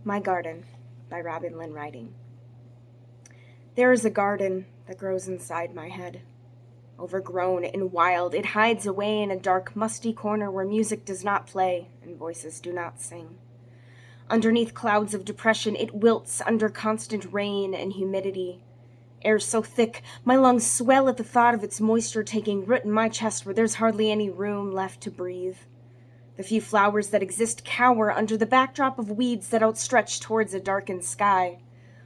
My Garden by Lin Ryding. There is a garden that grows inside my head. Overgrown and wild, it hides away in a dark, musty corner where music does not play and voices do not sing. Underneath clouds of depression, it wilts under constant rain and humidity. Air so thick, my lungs swell at the thought of its moisture taking root in my chest where there's hardly any room left to breathe. The few flowers that exist cower under the backdrop of weeds that outstretch towards a darkened sky.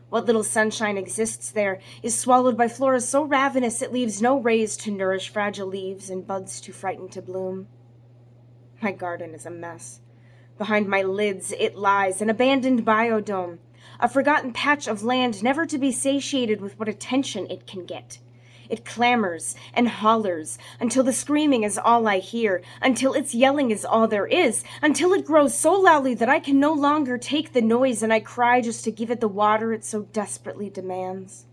What little sunshine exists there is swallowed by flora so ravenous it leaves no rays to nourish fragile leaves and buds too frightened to bloom. My garden is a mess. Behind my lids it lies, an abandoned biodome, a forgotten patch of land never to be satiated with what attention it can get. It clamors and hollers until the screaming is all I hear, until its yelling is all there is, until it grows so loudly that I can no longer take the noise and I cry just to give it the water it so desperately demands.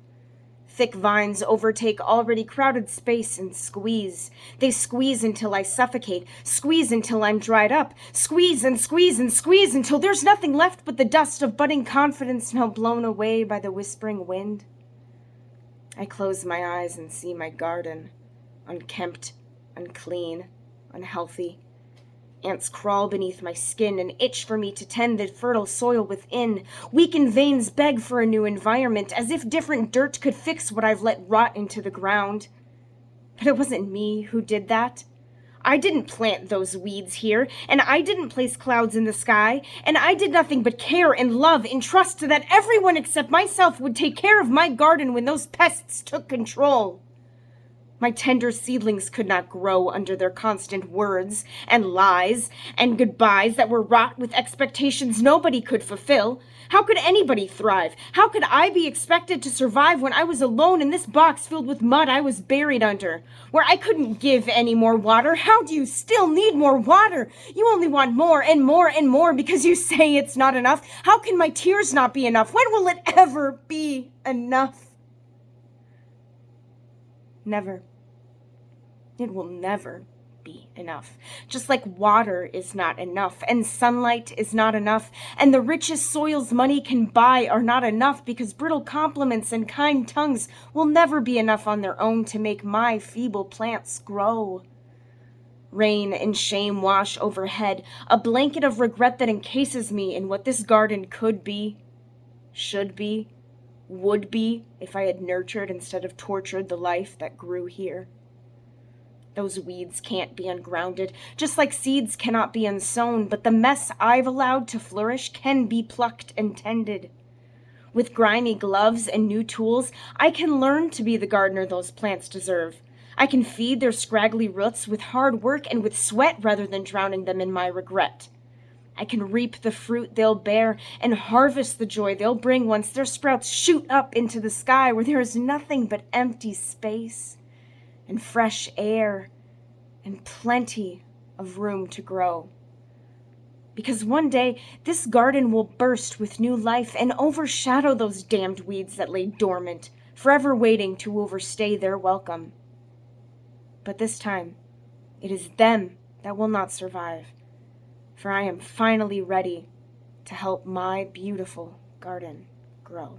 Thick vines overtake already crowded space and squeeze. They squeeze until I suffocate, squeeze until I'm dried up, squeeze and squeeze and squeeze until there's nothing left but the dust of budding confidence now blown away by the whispering wind. I close my eyes and see my garden, unkempt, unclean, unhealthy. Ants crawl beneath my skin and itch for me to tend the fertile soil within. Weakened veins beg for a new environment, as if different dirt could fix what I've let rot into the ground. But it wasn't me who did that. I didn't plant those weeds here, and I didn't place clouds in the sky, and I did nothing but care and love and trust that everyone except myself would take care of my garden when those pests took control. My tender seedlings could not grow under their constant words and lies and goodbyes that were wrought with expectations nobody could fulfill. How could anybody thrive? How could I be expected to survive when I was alone in this box filled with mud I was buried under, where I couldn't give any more water? How do you still need more water? You only want more and more and more because you say it's not enough. How can my tears not be enough? When will it ever be enough? Never. It will never be enough. Just like water is not enough, and sunlight is not enough, and the richest soils money can buy are not enough because brittle compliments and kind tongues will never be enough on their own to make my feeble plants grow. Rain and shame wash overhead, a blanket of regret that encases me in what this garden could be, should be, would be if I had nurtured instead of tortured the life that grew here. Those weeds can't be ungrounded, just like seeds cannot be unsown, but the mess I've allowed to flourish can be plucked and tended. With grimy gloves and new tools, I can learn to be the gardener those plants deserve. I can feed their scraggly roots with hard work and with sweat rather than drowning them in my regret. I can reap the fruit they'll bear and harvest the joy they'll bring once their sprouts shoot up into the sky where there is nothing but empty space and fresh air and plenty of room to grow. Because one day, this garden will burst with new life and overshadow those damned weeds that lay dormant, forever waiting to overstay their welcome. But this time, it is them that will not survive, for I am finally ready to help my beautiful garden grow.